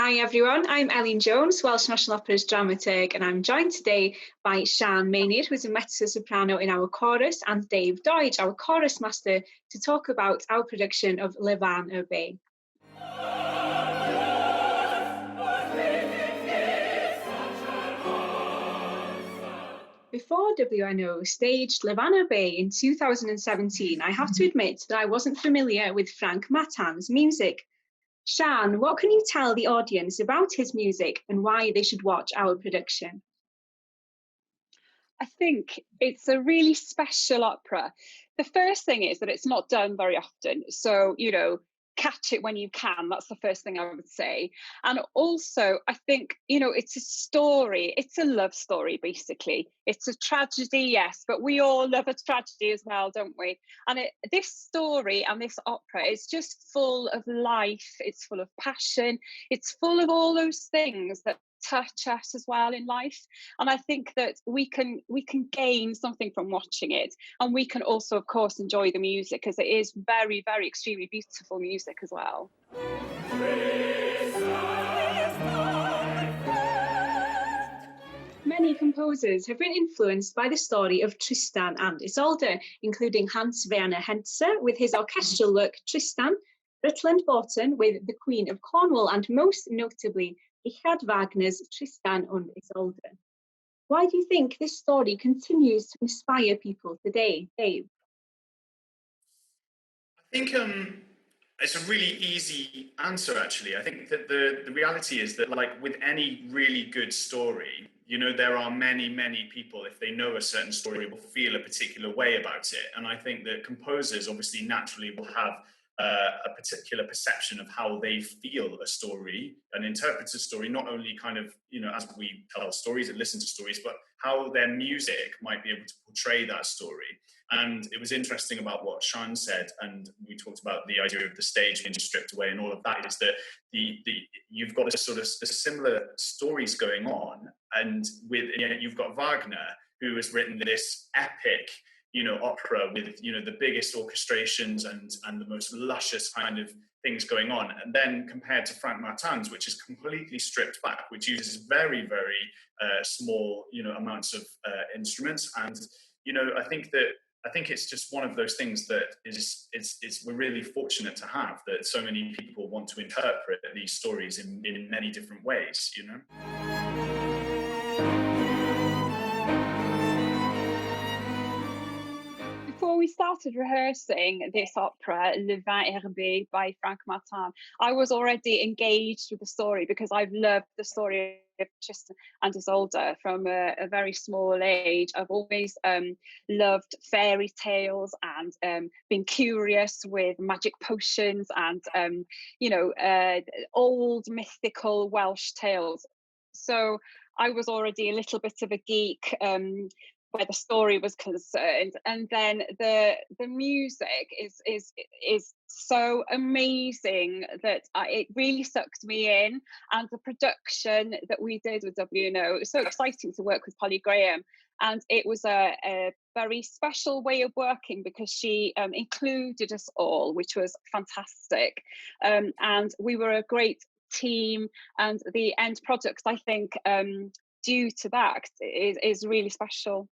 Hi everyone, I'm Elin Jones, Welsh National Opera's dramaturg, and I'm joined today by Sian Meinir, who's a Mezzo Soprano in our chorus, and Dave Doidge, our chorus master, to talk about our production of Le Van herbé. Before WNO staged Le Van herbé in 2017, I have to admit that I wasn't familiar with Frank Mattan's music. Sian, what can you tell the audience about his music and why they should watch our production? I think it's a really special opera. The first thing is that it's not done very often. So, catch it when you can. That's the first thing I would say. And also, I think, it's a story. It's a love story, basically. It's a tragedy, yes, but we all love a tragedy as well, don't we? And this story and this opera is just full of life. It's full of passion. It's full of all those things that touch us as well in life, and I think that we can gain something from watching it, and we can also of course enjoy the music, because it is very, very extremely beautiful music as well. Many composers have been influenced by the story of Tristan and Isolde, including Hans Werner Henze with his orchestral work Tristan, Rutland Broughton with The Queen of Cornwall, and most notably Richard Wagner's Tristan und Isolde. Why do you think this story continues to inspire people today, Dave? I think it's a really easy answer, actually. I think that the reality is that, like with any really good story, there are many people, if they know a certain story, will feel a particular way about it. And I think that composers obviously naturally will have a particular perception of how they feel a story and interpret a story, not only kind of, as we tell stories and listen to stories, but how their music might be able to portray that story. And it was interesting about what Sian said, and we talked about the idea of the stage being stripped away and all of that, is that you've got a sort of similar stories going on, and you've got Wagner, who has written this epic opera with, the biggest orchestrations and the most luscious kind of things going on. And then compared to Frank Mattan's, which is completely stripped back, which uses very, very small, amounts of instruments. And, I think it's just one of those things that we're really fortunate to have, that so many people want to interpret these stories in many different ways, Before we started rehearsing this opera, Le Van herbé by Frank Mattan, I was already engaged with the story because I've loved the story of Tristan and Isolde from a very small age. I've always loved fairy tales and been curious with magic potions and, old mythical Welsh tales. So I was already a little bit of a geek where the story was concerned, and then the music is so amazing that it really sucked me in, and the production that we did with WNO, it was so exciting to work with Polly Graham, and it was a very special way of working because she included us all, which was fantastic, and we were a great team, and the end product, I think, due to that is really special.